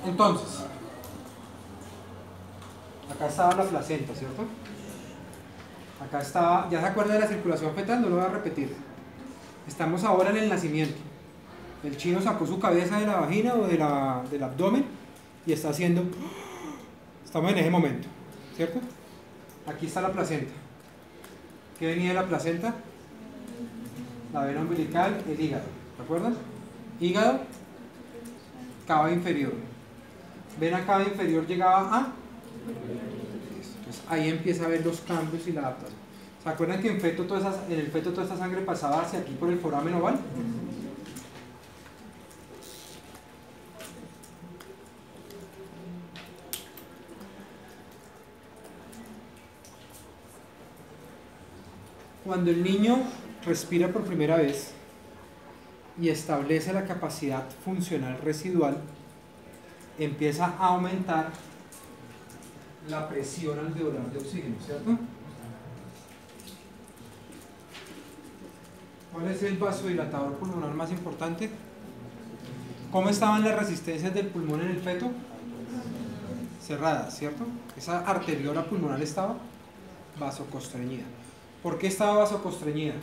Entonces, acá estaba la placenta, ¿cierto? Acá estaba, ya se acuerda de la circulación fetal, no lo voy a repetir. Estamos ahora en el nacimiento. El chino sacó su cabeza de la vagina o del abdomen y está haciendo, estamos en ese momento, ¿cierto? Aquí está la placenta. ¿Qué venía de la placenta? La vena umbilical, el hígado, ¿de acuerdo? Hígado, cava inferior. Vena cava inferior llegaba a... Entonces ahí empieza a ver los cambios y la adaptación. ¿Se acuerdan que en el feto toda esta sangre pasaba hacia aquí por el foramen oval? Cuando el niño respira por primera vez y establece la capacidad funcional residual, empieza a aumentar la presión alveolar de oxígeno, ¿cierto? ¿Cuál es el vasodilatador pulmonar más importante? ¿Cómo estaban las resistencias del pulmón en el feto? Cerradas, ¿cierto? Esa arteriola pulmonar estaba vasoconstreñida. ¿Por qué estaba vasoconstreñida?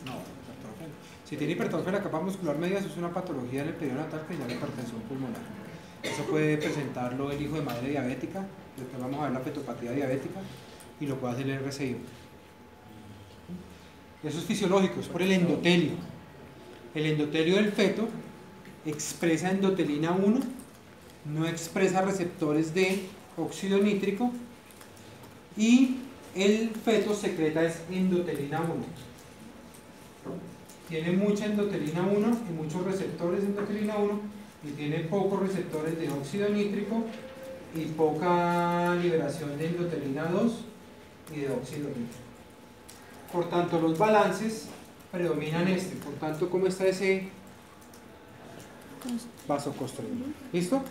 No, hipertrofia. Si tiene hipertrofia de la capa muscular media, eso es una patología en el periodo natal que se llama hipertensión pulmonar. Eso puede presentarlo el hijo de madre diabética, después vamos a ver la fetopatía diabética, y lo puede hacer el RCI. Eso es fisiológico, es por el endotelio. El endotelio del feto expresa endotelina 1, no expresa receptores de óxido nítrico, y el feto secreta es endotelina 1. Tiene mucha endotelina 1 y muchos receptores de endotelina 1, y tiene pocos receptores de óxido nítrico y poca liberación de endotelina 2 y de óxido nítrico. Por tanto, los balances predominan este. Por tanto, ¿cómo está ese vasoconstrictor? ¿Listo?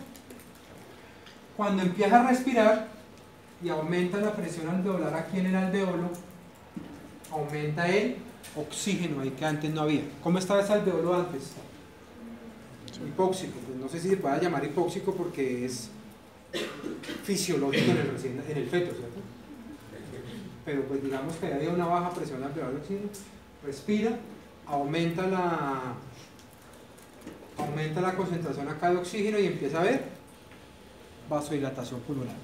Cuando empieza a respirar y aumenta la presión alveolar aquí en el alveolo, aumenta el oxígeno ahí que antes no había. ¿Cómo estaba ese alveolo antes? Hipóxico. Pues no sé si se pueda llamar hipóxico porque es fisiológico en el feto, ¿cierto? Pero pues digamos que hay una baja presión alveolar de oxígeno, respira, aumenta la concentración acá de oxígeno y empieza a ver vasodilatación pulmonar.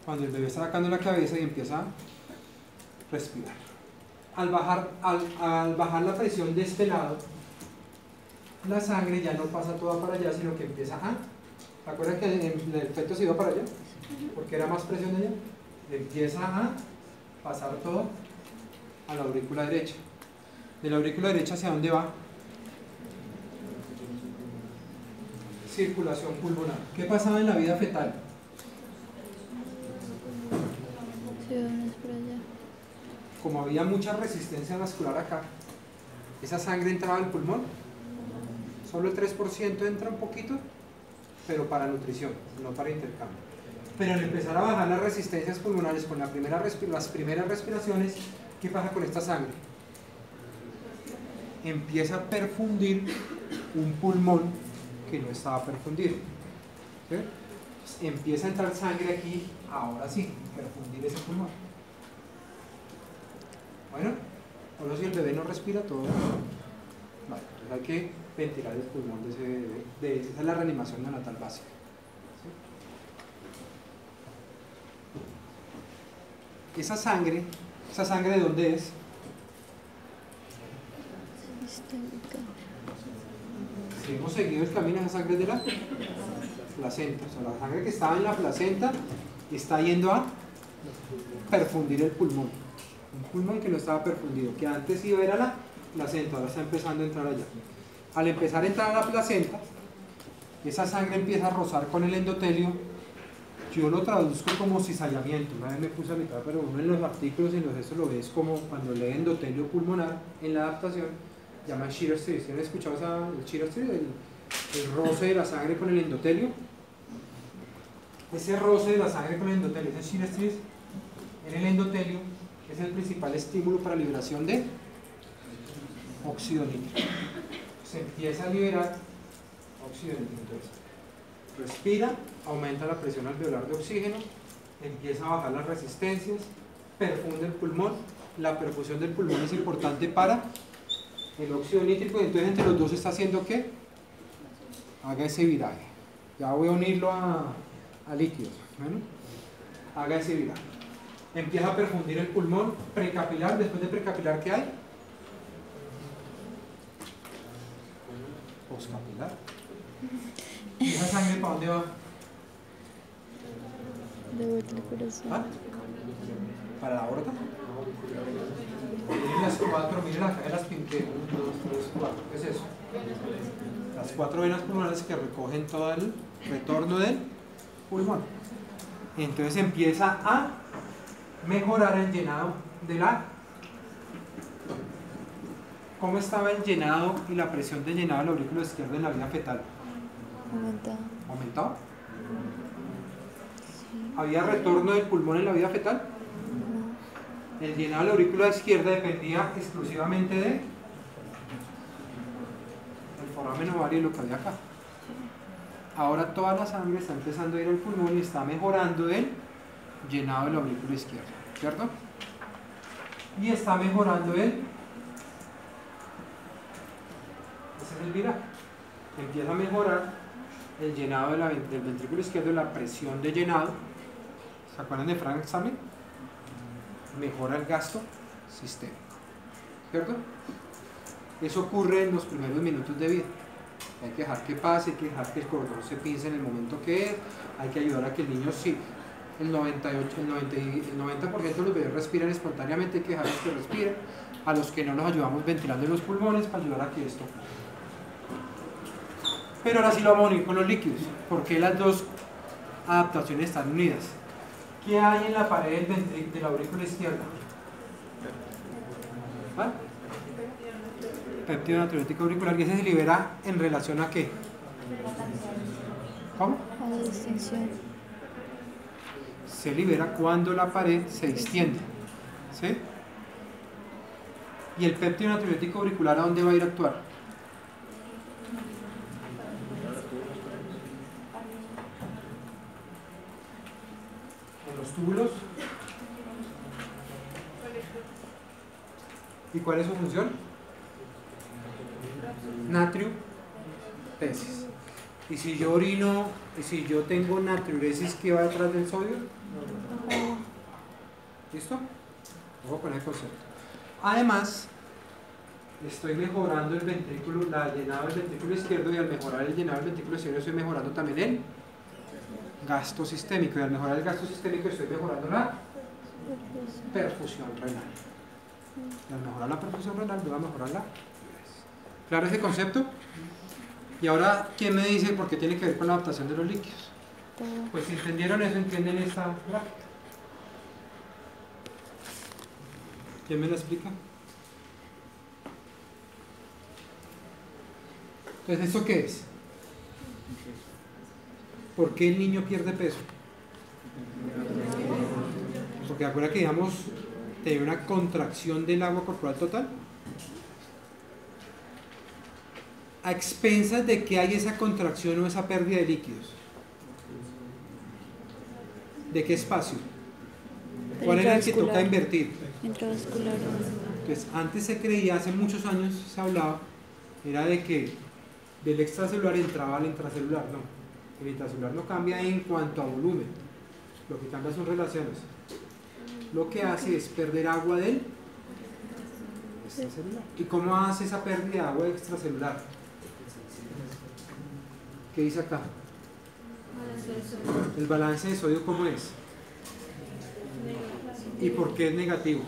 Cuando el bebé está sacando la cabeza y empieza a respirar. Al bajar la presión de este lado, la sangre ya no pasa toda para allá, sino que empieza a... ¿Se acuerdan que el feto se iba para allá? Porque era más presión allá. Empieza a pasar todo a la aurícula derecha. De la aurícula derecha, ¿hacia dónde va? Circulación pulmonar. ¿Qué pasaba en la vida fetal? Como había mucha resistencia vascular acá, esa sangre entraba al pulmón. Solo el 3% entra un poquito, pero para nutrición, no para intercambio. Pero al empezar a bajar las resistencias pulmonares con las primeras respiraciones, ¿qué pasa con esta sangre? Empieza a perfundir un pulmón que no estaba perfundido. ¿Sí? Empieza a entrar sangre aquí, ahora sí, perfundir ese pulmón. Bueno, ahora si el bebé no respira, todo. Vale, entonces hay que ventilar el pulmón de ese bebé. Esa es la reanimación neonatal básica. ¿Sí? Esa sangre ¿de dónde es? Si hemos seguido el camino, esa sangre es de la placenta. O sea, la sangre que estaba en la placenta está yendo a perfundir el pulmón. Un pulmón que no estaba perfundido, que antes iba a ir a la placenta, ahora está empezando a entrar allá. Al empezar a entrar a la placenta, esa sangre empieza a rozar con el endotelio. Yo lo traduzco como cizallamiento. Una vez me puse a mitad, pero uno en los artículos y en los textos lo ves como cuando lee endotelio pulmonar en la adaptación, llama shear stress. ¿Han escuchado el shear stress? El roce de la sangre con el endotelio. Ese roce de la sangre con el endotelio, ese shear stress en el endotelio, es el principal estímulo para liberación de óxido nítrico. se empieza a liberar óxido de nitro. Entonces, respira, aumenta la presión alveolar de oxígeno, empieza a bajar las resistencias, perfunde el pulmón. La perfusión del pulmón es importante para el óxido nítrico, y entonces entre los dos está haciendo que haga ese viraje. Ya voy a unirlo a líquidos. Bueno, haga ese viraje. Empieza a perfundir el pulmón precapilar. Después de precapilar, ¿qué hay? Poscapilar. ¿Y esa sangre para dónde va? De vuelta al corazón. ¿Ah? ¿Para la aorta? Miren las cuatro, miren acá las pinté. 1, 2, 3, 4. ¿Qué es eso? Las 4 venas pulmonares que recogen todo el retorno del pulmón. Entonces empieza a mejorar el llenado de la... ¿Cómo estaba el llenado y la presión de llenado del aurículo izquierdo en la vida fetal? Aumentado. ¿Aumentado? Sí. ¿Había retorno del pulmón en la vida fetal? No. El llenado de la aurícula izquierda dependía exclusivamente de el foramen ovario y lo que había acá. Ahora toda la sangre está empezando a ir al pulmón y está mejorando el llenado de la aurícula izquierda, ¿cierto? Y está mejorando el... Ese es el viraje. Empieza a mejorar el llenado del ventrículo izquierdo, la presión de llenado. ¿Se acuerdan de Frank Examen? Mejora el gasto sistémico, ¿cierto? Eso ocurre en los primeros minutos de vida. Hay que dejar que pase, hay que dejar que el cordón se pince en el momento que es, hay que ayudar a que el niño sí. El 90% de los bebés respiran espontáneamente, hay que dejarlos que respiren. A los que no los ayudamos ventilando los pulmones para ayudar a que esto. Pero ahora sí lo vamos a unir con los líquidos, porque las dos adaptaciones están unidas. ¿Qué hay en la pared de la aurícula izquierda? ¿Ah? Péptido natriurético auricular, que ese se libera en relación a qué? ¿Cómo? A la distensión. Se libera cuando la pared se extiende. ¿Sí? ¿Y el péptido natriurético auricular a dónde va a ir a actuar? En los túbulos. ¿Y cuál es su función? Natriuresis. Y si yo orino, si yo tengo natriuresis, ¿qué va detrás del sodio? ¿Listo? Ojo con el concepto. Además, estoy mejorando el ventrículo, la llenado del ventrículo izquierdo, y al mejorar el llenado del ventrículo izquierdo estoy mejorando también el gasto sistémico, y al mejorar el gasto sistémico estoy mejorando la perfusión renal. Y al mejorar la perfusión renal voy a mejorar la... ¿Claro ese concepto? Y ahora, ¿quién me dice por qué tiene que ver con la adaptación de los líquidos? Pues si entendieron eso, entienden esta gráfica. ¿Quién me la explica? Entonces, ¿esto qué es? ¿Por qué el niño pierde peso? Porque acuerda que, digamos, tenía una contracción del agua corporal total. ¿A expensas de que hay esa contracción o esa pérdida de líquidos? ¿De qué espacio? ¿Cuál era el que toca invertir? Intravascular. Pues antes se creía, hace muchos años se hablaba, era de que del extracelular entraba al intracelular. No, el intracelular no cambia en cuanto a volumen, lo que cambia son relaciones. Lo que hace es perder agua del extracelular. ¿Y cómo hace esa pérdida de agua extracelular? ¿Qué dice acá? El balance de sodio, ¿cómo es? ¿Y por qué es negativo?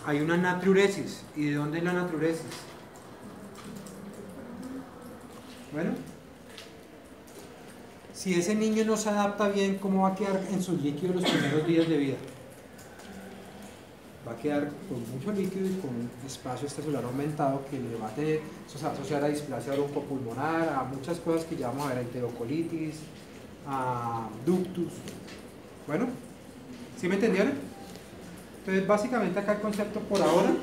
Hay una natriuresis. ¿Y de dónde es la natriuresis? Bueno, si ese niño no se adapta bien, ¿cómo va a quedar en sus líquidos los primeros días de vida? Va a quedar con mucho líquido y con un espacio extracelular aumentado que le va a tener, eso se va a asociar a displasia broncopulmonar, a muchas cosas que ya vamos a ver, a enterocolitis, a ductus. Bueno, ¿sí me entendieron? Entonces, básicamente acá el concepto por ahora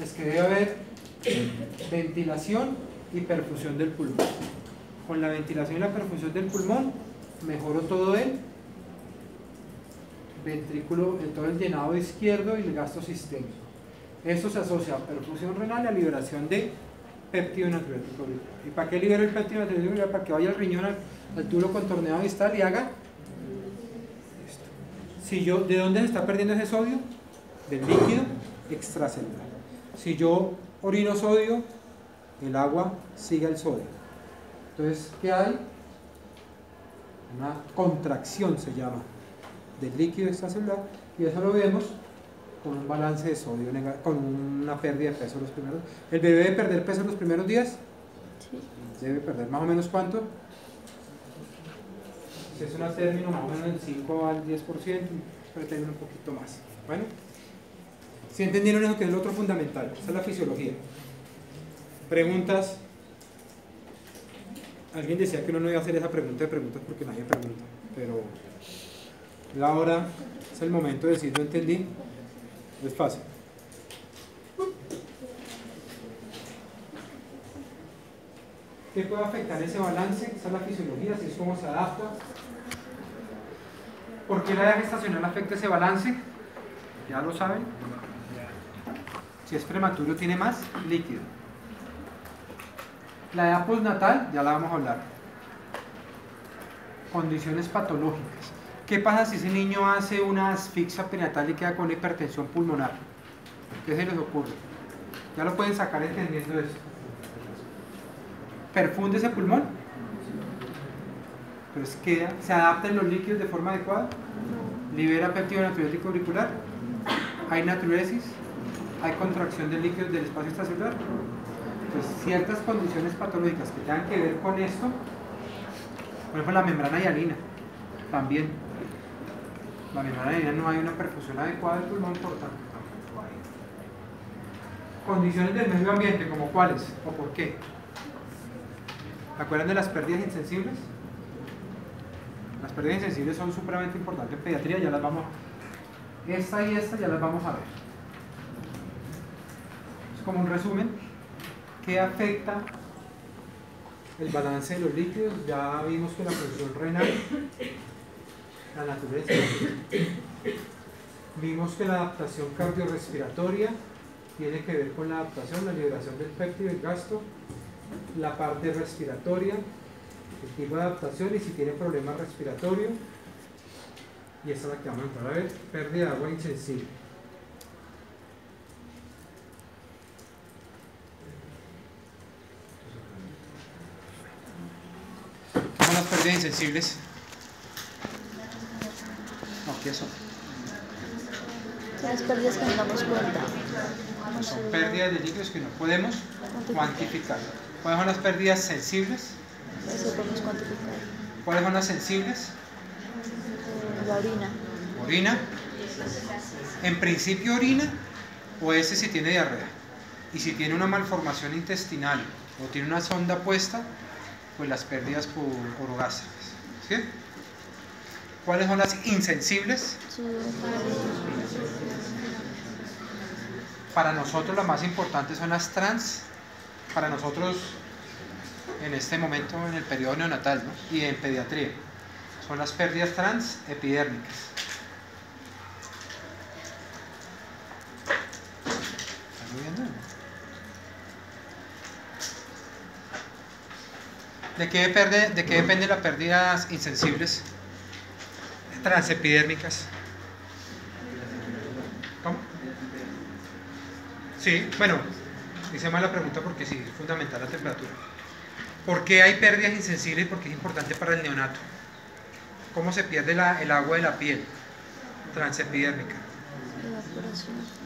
es que debe haber Ventilación y perfusión del pulmón. Con la ventilación y la perfusión del pulmón mejoró todo el ventrículo, todo el llenado izquierdo y el gasto sistémico. Esto se asocia a perfusión renal y a liberación de péptido natriurético auricular. ¿Y para qué libera el péptido natriurético auricular? Para que vaya al riñón, al túbulo contorneado distal y haga esto. Si yo, ¿de dónde se está perdiendo ese sodio? Del líquido extracelular. Si yo orino sodio, el agua sigue al sodio. Entonces, ¿qué hay? Una contracción se llama del líquido extracelular, y eso lo vemos con un balance de sodio, con una pérdida de peso los primeros. ¿El bebé debe perder peso los primeros días? Sí. Debe perder más o menos ¿cuánto? Si es una término, más o menos del 5 al 10%, pero término un poquito más. Bueno, si entendieron eso, que es lo otro fundamental, esa es la fisiología. Preguntas. Alguien decía que uno no iba a hacer esa pregunta de preguntas porque nadie pregunta, pero la hora es el momento de decir lo entendí. Es fácil. ¿Qué puede afectar ese balance? Esa es la fisiología, así es como se adapta. ¿Por qué la edad gestacional afecta ese balance? Ya lo saben. Si es prematuro tiene más líquido. La edad postnatal, ya la vamos a hablar. Condiciones patológicas. ¿Qué pasa si ese niño hace una asfixia perinatal y queda con hipertensión pulmonar? ¿Qué se les ocurre? Ya lo pueden sacar entendiendo eso. ¿Perfunde ese pulmón? Entonces queda, ¿se adaptan los líquidos de forma adecuada? ¿Libera péptido natriurético auricular? ¿Hay natriuresis? ¿Hay contracción de líquidos del espacio extracelular? Entonces, ciertas condiciones patológicas que tengan que ver con esto, por ejemplo la membrana hialina, también. La membrana hialina no hay una perfusión adecuada del pulmón, por tanto tampoco hay. Condiciones del medio ambiente, ¿como cuáles? ¿O por qué? ¿Se acuerdan de las pérdidas insensibles? Las pérdidas insensibles son supremamente importantes en pediatría, ya las vamos a... Esta y esta ya las vamos a ver. Es como un resumen. ¿Qué afecta el balance de los líquidos? Ya vimos que la función renal, la naturaleza. Vimos que la adaptación cardiorrespiratoria tiene que ver con la adaptación, la liberación del péptido y el gasto, la parte respiratoria, el tipo de adaptación y si tiene problema respiratorio. Y esta es la que vamos a entrar a ver, pérdida de agua insensible. ¿Qué son las pérdidas insensibles? No, ¿qué son? Son las pérdidas que no damos cuenta. Son pérdidas de líquidos que no podemos cuantificar. ¿Cuáles son las pérdidas sensibles? Eso podemos cuantificar. ¿Cuáles son las sensibles? La orina. Orina. En principio orina, o ese si tiene diarrea. Y si tiene una malformación intestinal o tiene una sonda puesta, pues las pérdidas por orogástricas. ¿Sí? ¿Cuáles son las insensibles? Para nosotros las más importantes son las trans. Para nosotros en este momento en el periodo neonatal, ¿no? Y en pediatría son las pérdidas transepidérmicas. ¿Están viendo? ¿De qué dependen las pérdidas insensibles transepidérmicas? ¿Cómo? Sí, bueno, hice mal la pregunta porque sí, es fundamental la temperatura. ¿Por qué hay pérdidas insensibles y por qué es importante para el neonato? ¿Cómo se pierde el agua de la piel transepidérmica? Evaporación.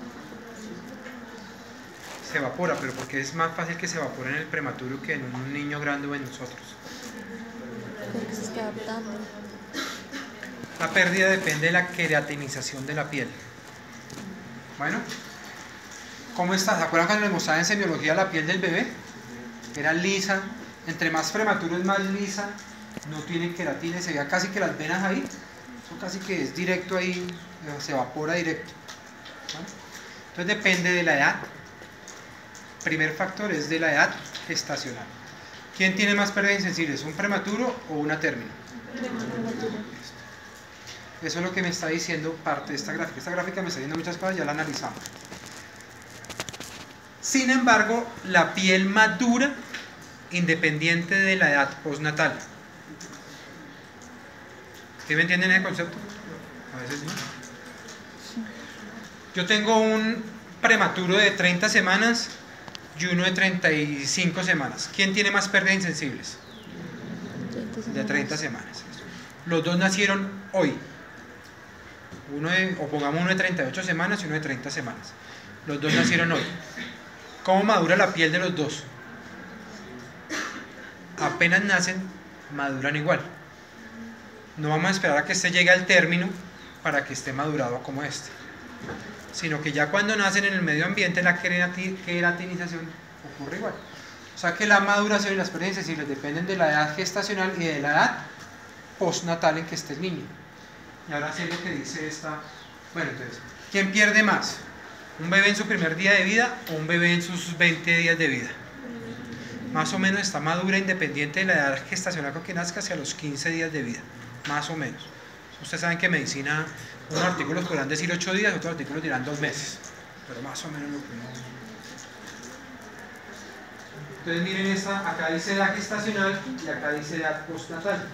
Se evapora, pero porque es más fácil que se evapore en el prematuro que en un niño grande o en nosotros. Porque se está adaptando. La pérdida depende de la queratinización de la piel. Bueno, ¿cómo está? ¿Se acuerdan cuando les mostraba en semiología la piel del bebé? Era lisa, entre más prematuro es más lisa, no tiene queratina, se veía casi que las venas ahí, eso casi que es directo ahí, se evapora directo. ¿Vale? Entonces depende de la edad, primer factor es de la edad gestacional. ¿Quién tiene más pérdidas insensibles, un prematuro o una término? Eso es lo que me está diciendo parte de esta gráfica. Esta gráfica me está diciendo muchas cosas, ya la analizamos. Sin embargo, la piel madura independiente de la edad postnatal. ¿Sí me entienden el concepto? A veces no. Yo tengo un prematuro de 30 semanas y uno de 35 semanas. ¿Quién tiene más pérdidas insensibles? De 30 semanas. Los dos nacieron hoy. O pongamos uno de 38 semanas y uno de 30 semanas. Los dos nacieron hoy. ¿Cómo madura la piel de los dos? Apenas nacen, maduran igual. No vamos a esperar a que este llegue al término para que esté madurado como este, sino que ya cuando nacen en el medio ambiente la queratinización ocurre igual. O sea que la maduración y las pérdidas sensibles dependen de la edad gestacional y de la edad postnatal en que esté el niño. Y ahora sé lo que dice esta. Bueno, entonces, ¿quién pierde más? ¿Un bebé en su primer día de vida o un bebé en sus 20 días de vida? Más o menos está madura independiente de la edad gestacional con que nazca hacia los 15 días de vida, más o menos. Ustedes saben que en medicina unos artículos podrán decir 8 días, otros artículos dirán 2 meses, pero más o menos lo que uno... Entonces miren esta, acá dice edad gestacional y acá dice edad postnatal.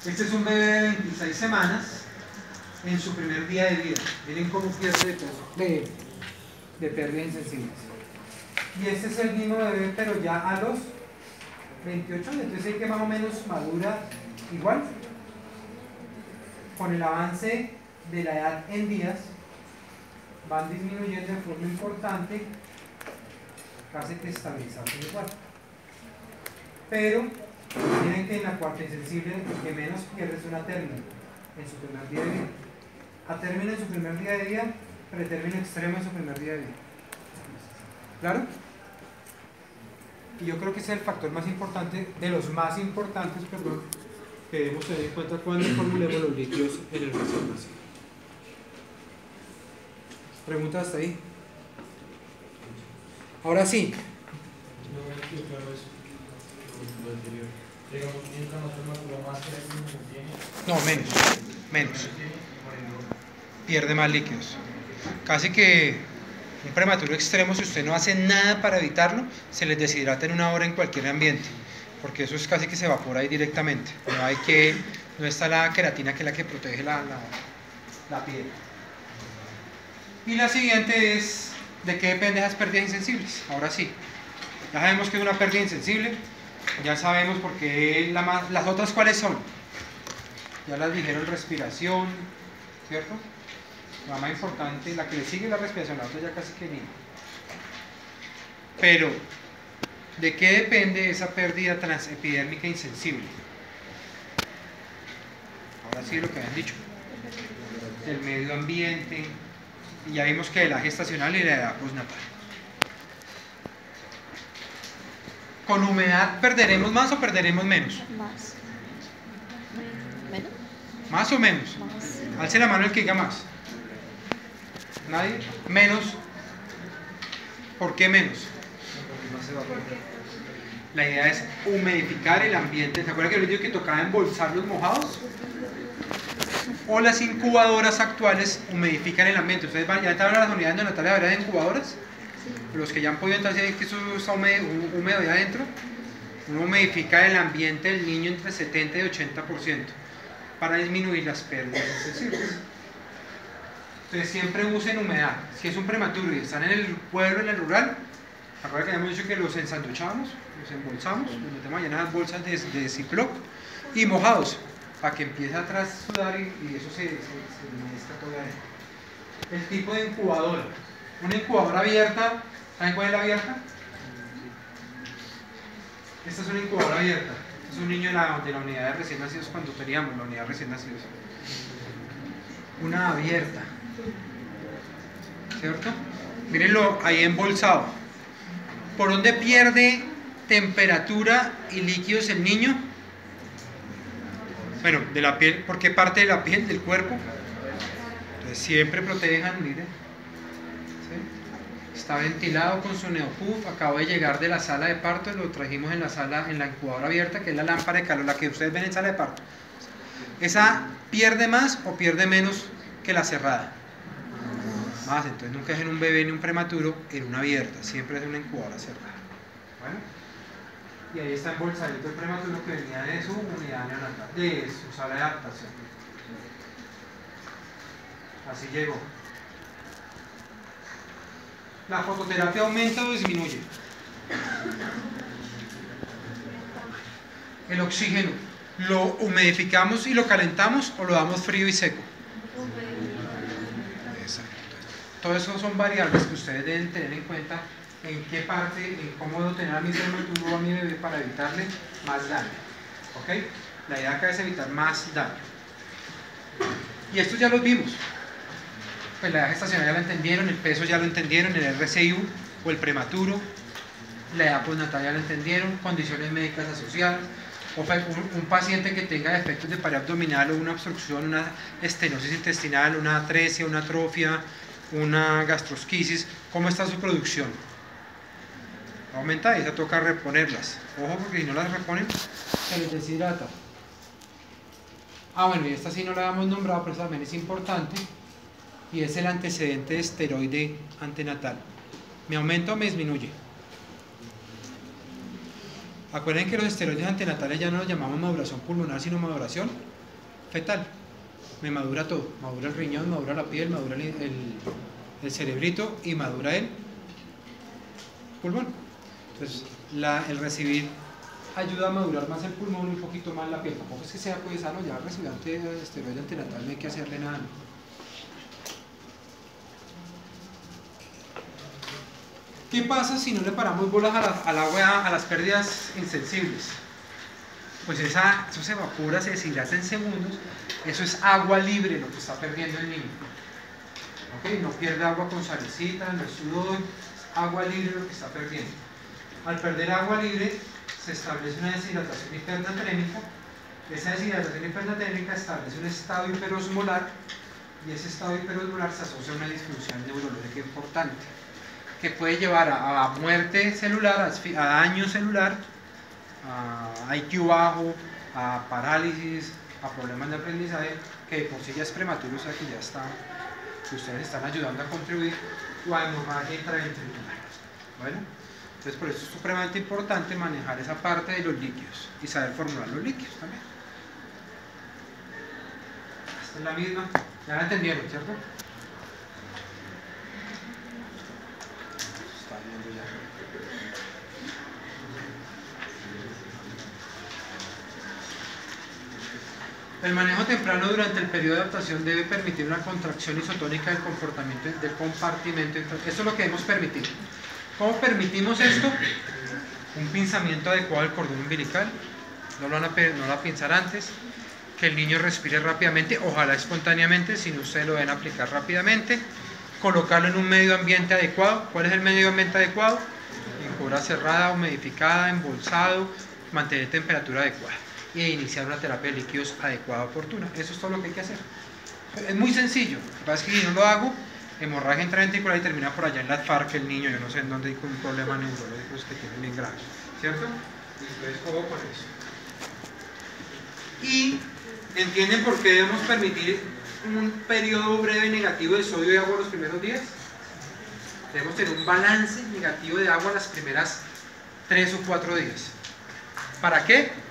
Este es un bebé de 26 semanas en su primer día de vida. Miren cómo pierde de pérdidas insensibles. Y este es el mismo bebé, pero ya a los 28, entonces hay que más o menos madura igual. Con el avance de la edad en días, van disminuyendo de forma importante, casi que estabilizarse igual. Pero miren que en la cuarta insensible, el que menos pierde es una término en su primer día de vida. A término en su primer día de vida, pretérmino extremo en su primer día de vida. ¿Claro? Y yo creo que ese es el factor más importante, de los más importantes, perdón, que debemos tener en cuenta cuando formulemos los líquidos en el recién nacido. ¿Preguntas hasta ahí? Ahora sí. No, menos. Pierde más líquidos. Casi que un prematuro extremo, si usted no hace nada para evitarlo, se les deshidrata en una hora en cualquier ambiente, porque eso es casi que se evapora ahí directamente. No está la queratina, que es la que protege la piel. Y la siguiente es, ¿de qué dependen esas pérdidas insensibles? Ahora sí, ya sabemos que es una pérdida insensible, ya sabemos por qué las otras cuáles son. Ya las dijeron, respiración, ¿cierto? La más importante, la que le sigue es la respiración, la otra ya casi que ni. Pero, ¿de qué depende esa pérdida transepidérmica insensible? Ahora sí lo que habían dicho. Del medio ambiente, y ya vimos que de la gestacional y de la edad postnatal. ¿Con humedad perderemos más o perderemos menos? Más. ¿Menos? ¿Más o menos? Más. Alce la mano el que diga más. ¿Nadie? Menos. ¿Por qué menos? La idea es humidificar el ambiente. ¿Se acuerdan que les digo que tocaba embolsar los mojados? O las incubadoras actuales humidifican el ambiente. Ustedes ya entraron a las unidades neonatales a ver de incubadoras. Los que ya han podido entrar, saben que eso está húmedo ahí adentro. Uno humidifica el ambiente del niño entre 70 y 80% para disminuir las pérdidas sensibles. Entonces siempre usen humedad. Si es un prematuro y están en el pueblo, en el rural, acuérdense que habíamos dicho que los ensanduchamos, los embolsamos, los metemos allá en las bolsas de Ziploc y mojados, para que empiece a sudar y eso se mezcla todo adentro. El tipo de incubadora. Una incubadora abierta, ¿saben cuál es la abierta? Esta es una incubadora abierta. Este es un niño de la unidad de recién nacidos cuando teníamos la unidad de recién nacidos. Una abierta. ¿Cierto? Mírenlo ahí embolsado. ¿Por dónde pierde temperatura y líquidos el niño? Bueno, de la piel. ¿Por qué parte de la piel, del cuerpo? Entonces siempre protejan, miren. ¿Sí? Está ventilado con su neopuff. Acabo de llegar de la sala de parto, lo trajimos en la sala, en la incubadora abierta, que es la lámpara de calor, la que ustedes ven en sala de parto. ¿Esa pierde más o pierde menos que la cerrada? Más, entonces nunca dejen un bebé ni un prematuro en una abierta, siempre es una incubadora cerrada. Bueno, y ahí está embolsadito el prematuro que venía de su unidad neonatal, de su sala de adaptación. Así llegó. ¿La fototerapia aumenta o disminuye? El oxígeno, ¿lo humidificamos y lo calentamos o lo damos frío y seco? Exacto. Todo eso son variables que ustedes deben tener en cuenta en qué parte, en cómo debo tener a mi prematuro o a mi bebé para evitarle más daño. ¿Ok? La idea acá es evitar más daño. Y estos ya los vimos. Pues la edad gestacional ya la entendieron, el peso ya lo entendieron, el RCIU o el prematuro, la edad postnatal ya lo entendieron, condiciones médicas asociadas, o un paciente que tenga defectos de pared abdominal o una obstrucción, una estenosis intestinal, una atresia, una atrofia, una gastrosquisis, ¿cómo está su producción? Aumenta y se toca reponerlas. Ojo, porque si no las reponen, se les deshidrata. Bueno, y esta sí no la habíamos nombrado, pero también es importante. Y es el antecedente de esteroide antenatal. ¿Me aumenta o me disminuye? Acuerden que los esteroides antenatales ya no los llamamos maduración pulmonar, sino maduración fetal. Me madura todo, madura el riñón, madura la piel, madura el cerebrito y madura el pulmón. Entonces, el recibir ayuda a madurar más el pulmón y un poquito más la piel. Tampoco es que sea pues sano, ya recibir esteroide antenatal no hay que hacerle nada. ¿Qué pasa si no le paramos bolas al agua, a las pérdidas insensibles? Pues eso se evapora, se deshidrata en segundos. Eso es agua libre lo que está perdiendo el niño. ¿Okay? No pierde agua con salicita, no es sudor, es agua libre lo que está perdiendo. Al perder agua libre se establece una deshidratación hipernatrémica. Esa deshidratación hipernatrémica establece un estado hiperosmolar y ese estado hiperosmolar se asocia a una disfunción neurológica importante, que puede llevar a muerte celular, a daño celular, a IQ bajo, a parálisis, a problemas de aprendizaje, que de por sí ya es prematuro, o sea que ya está, que ustedes están ayudando a contribuir, o a hemorragia intraventricular. Bueno, entonces por eso es supremamente importante manejar esa parte de los líquidos y saber formular los líquidos también. Esta es la misma, ya la entendieron, ¿cierto? El manejo temprano durante el periodo de adaptación debe permitir una contracción isotónica del compartimento. Esto es lo que debemos permitir. ¿Cómo permitimos esto? Un pinzamiento adecuado del cordón umbilical. No lo van a pinzar antes. Que el niño respire rápidamente, ojalá espontáneamente, si no ustedes lo deben aplicar rápidamente. Colocarlo en un medio ambiente adecuado. ¿Cuál es el medio ambiente adecuado? Incubadora cerrada, humidificada, embolsado, mantener temperatura adecuada y iniciar una terapia de líquidos adecuada, oportuna. Eso es todo lo que hay que hacer. Es muy sencillo. Lo que pasa es que si no lo hago, hemorragia intraventricular y termina por allá en la FARC el niño, yo no sé en dónde hay un problema neurológico que tiene bien grave, ¿cierto? Entonces, ojo con eso. Y ¿entienden por qué debemos permitir un periodo breve negativo de sodio y agua los primeros días? Debemos tener un balance negativo de agua las primeras 3 o 4 días. ¿Para qué?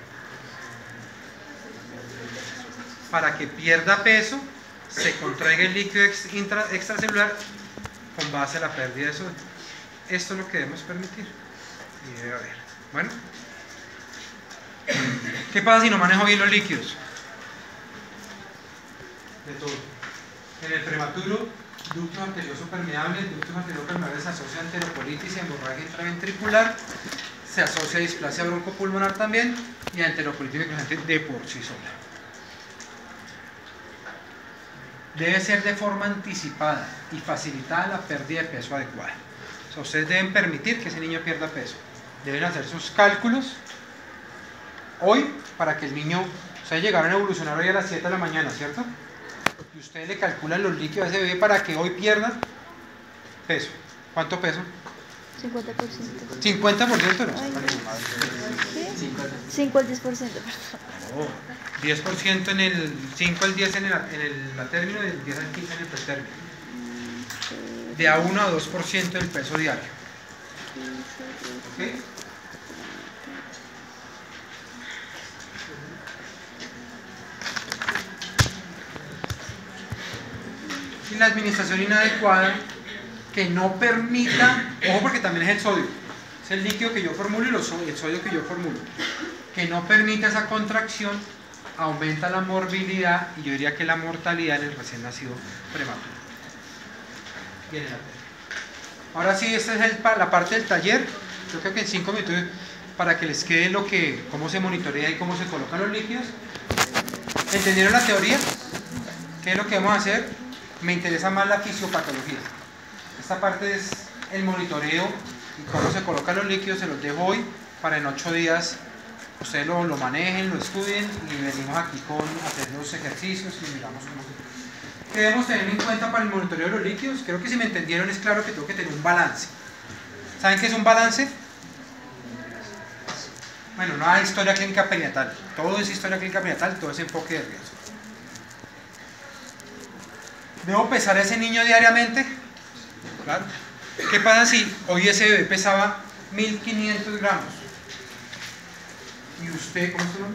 Para que pierda peso, se contraiga el líquido extracelular con base a la pérdida de sodio. Esto es lo que debemos permitir. Y debe haber. Bueno. ¿Qué pasa si no manejo bien los líquidos? De todo. En el prematuro, ductos arteriosos permeables, ductos arteriosos permeables se asocia a enterocolitis y hemorragia intraventricular, se asocia a displasia broncopulmonar también y a enterocolitis necrosante de por sí sola. Debe ser de forma anticipada y facilitada la pérdida de peso adecuada. O sea, ustedes deben permitir que ese niño pierda peso. Deben hacer sus cálculos hoy para que el niño, o sea, llegaron a evolucionar hoy a las 7 de la mañana, ¿cierto? Y ustedes le calculan los líquidos a ese bebé para que hoy pierda peso. ¿Cuánto peso? 50%. 50% no. Ay, Vale, no. madre. ¿Sí? 5 al 10%, perdón. No, 10% en el 5 al 10 en la término y el 10 al 15 en el pretérmino. De a 1 a 2% del peso diario. ¿Ok? Y la administración inadecuada que no permita, ojo porque también es el sodio, es el líquido que yo formulo y el sodio que yo formulo, que no permita esa contracción, aumenta la morbilidad y yo diría que la mortalidad en el recién nacido prematuro. Bien, ahora sí, esta es la parte del taller. Yo creo que en 5 minutos para que les quede cómo se monitorea y cómo se colocan los líquidos. ¿Entendieron la teoría? ¿Qué es lo que vamos a hacer? Me interesa más la fisiopatología. Esta parte es el monitoreo y cómo se colocan los líquidos. Se los dejo hoy para en 8 días ustedes lo manejen, lo estudien y venimos aquí a hacer los ejercicios y miramos cómo se... ¿Qué debemos tener en cuenta para el monitoreo de los líquidos? Creo que si me entendieron es claro que tengo que tener un balance. ¿Saben qué es un balance? Bueno, no hay historia clínica perinatal. Todo es historia clínica perinatal, todo es enfoque de riesgo. ¿Debo pesar a ese niño diariamente? Claro. ¿Qué pasa si hoy ese bebé pesaba 1500 gramos? Y usted, ¿cómo se llama?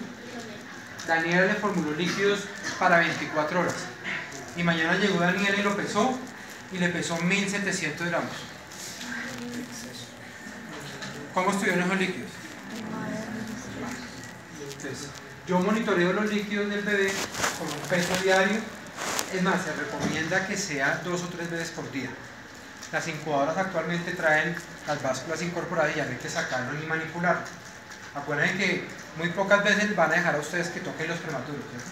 Daniela le formuló líquidos para 24 horas. Y mañana llegó Daniela y lo pesó y le pesó 1700 gramos. ¿Cómo estuvieron esos líquidos? Entonces, yo monitoreo los líquidos del bebé con un peso diario. Es más, se recomienda que sea 2 o 3 veces por día. Las incubadoras actualmente traen las básculas incorporadas y ya no hay que sacarlo ni manipularlo. Acuérdense que muy pocas veces van a dejar a ustedes que toquen los prematuros, ¿cierto?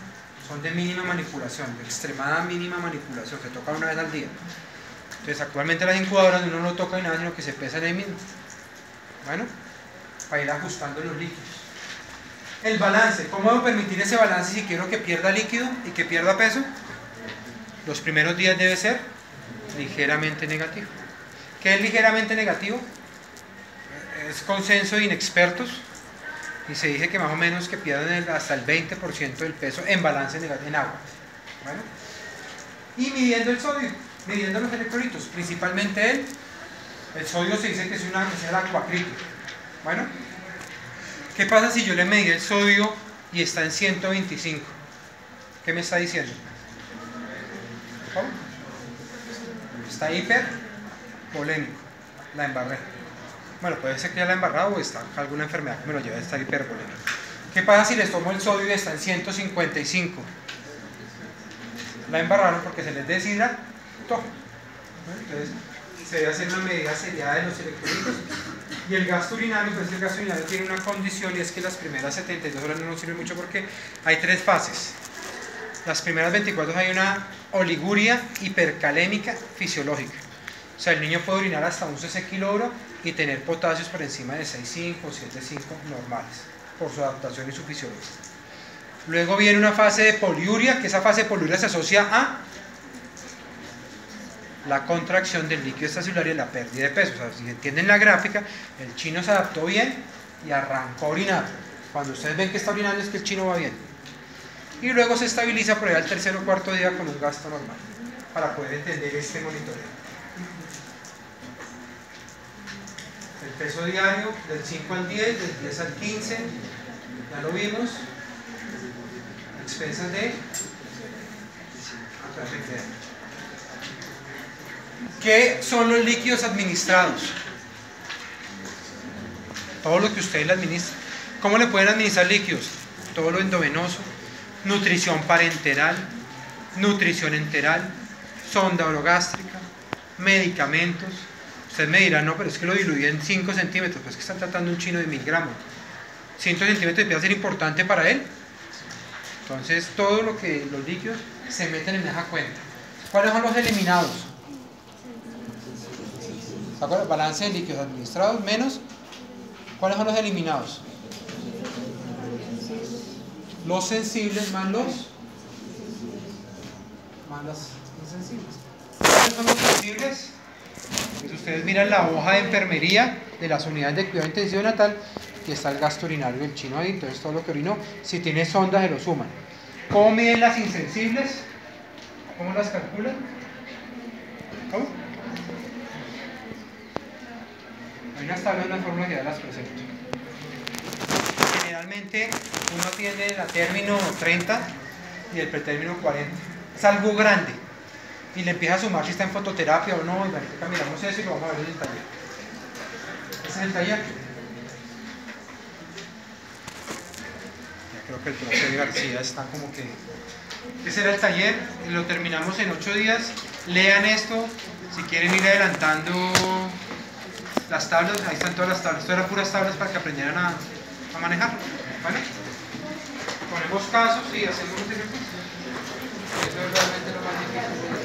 Son de mínima manipulación, de extremada mínima manipulación, se tocan una vez al día. Entonces actualmente las incubadoras uno no toca ni nada, sino que se pesan ahí mismo. Bueno, para ir ajustando los líquidos. El balance, ¿cómo debo permitir ese balance si quiero que pierda líquido y que pierda peso? Los primeros días debe ser ligeramente negativo. ¿Qué es ligeramente negativo? Es consenso de inexpertos y se dice que más o menos que pierden hasta el 20% del peso en balance negativo en agua. Bueno, y midiendo el sodio, midiendo los electrolitos, principalmente el sodio se dice que es el agua crítica. Bueno, ¿qué pasa si yo le medí el sodio y está en 125? ¿Qué me está diciendo? ¿Cómo? Está hipervolémico, la embarré. Bueno, puede ser que ya la embarrado o está alguna enfermedad que me lo lleve a estar hipervolémico. ¿Qué pasa si les tomo el sodio y está en 155? La embarraron porque se les deshidrató. Entonces se debe hacer una medida seriada de los electrolitos. Y el gasto urinario, pues el gasto urinario tiene una condición y es que las primeras 72 horas no nos sirve mucho porque hay 3 fases. Las primeras 24 hay una oliguria hipercalémica fisiológica. O sea, el niño puede orinar hasta un cc kilogramo y tener potasios por encima de 6,5 o 7,5 normales, por su adaptación y su fisiología. Luego viene una fase de poliuria, que esa fase de poliuria se asocia a la contracción del líquido extracelular y la pérdida de peso. O sea, si entienden la gráfica, el chino se adaptó bien y arrancó a orinar. Cuando ustedes ven que está orinando es que el chino va bien. Y luego se estabiliza por ahí al tercer o cuarto día con un gasto normal, para poder entender este monitoreo. El peso diario del 5 al 10, del 10 al 15, ya lo vimos. Expensas de... ¿Qué son los líquidos administrados? Todo lo que ustedes le administran. ¿Cómo le pueden administrar líquidos? Todo lo endovenoso, nutrición parenteral, nutrición enteral, sonda orogástrica, medicamentos. Ustedes me dirán, no, pero es que lo diluí en 5 centímetros, pues es que están tratando un chino de 1000 gramos. 100 centímetros empieza a ser importante para él. Entonces, todo lo que los líquidos se meten en esa cuenta. ¿Cuáles son los eliminados? ¿Se acuerdan? Balance de líquidos administrados menos. ¿Cuáles son los eliminados? Los sensibles más los insensibles. ¿Cuáles son los sensibles? Entonces ustedes miran la hoja de enfermería de las unidades de cuidado intensivo natal y está el gasto urinario del chino ahí, entonces todo lo que orinó, si tiene sonda se lo suman. ¿Cómo miden las insensibles? ¿Cómo las calculan? ¿Cómo? Hay unas tablas, unas fórmulas que ya las presento. Generalmente uno tiene la término 30 y el pretérmino 40. Es algo grande. Y le empieza a sumar si está en fototerapia o no. Y ahorita miramos eso y lo vamos a ver en el taller. Ese es el taller. Ya creo que el profe García está como que... Ese era el taller, lo terminamos en 8 días. Lean esto, si quieren ir adelantando las tablas, ahí están todas las tablas. Esto eran puras tablas para que aprendieran a manejar, ¿vale? Ponemos casos y hacemos un ejercicio. Eso es realmente lo más difícil.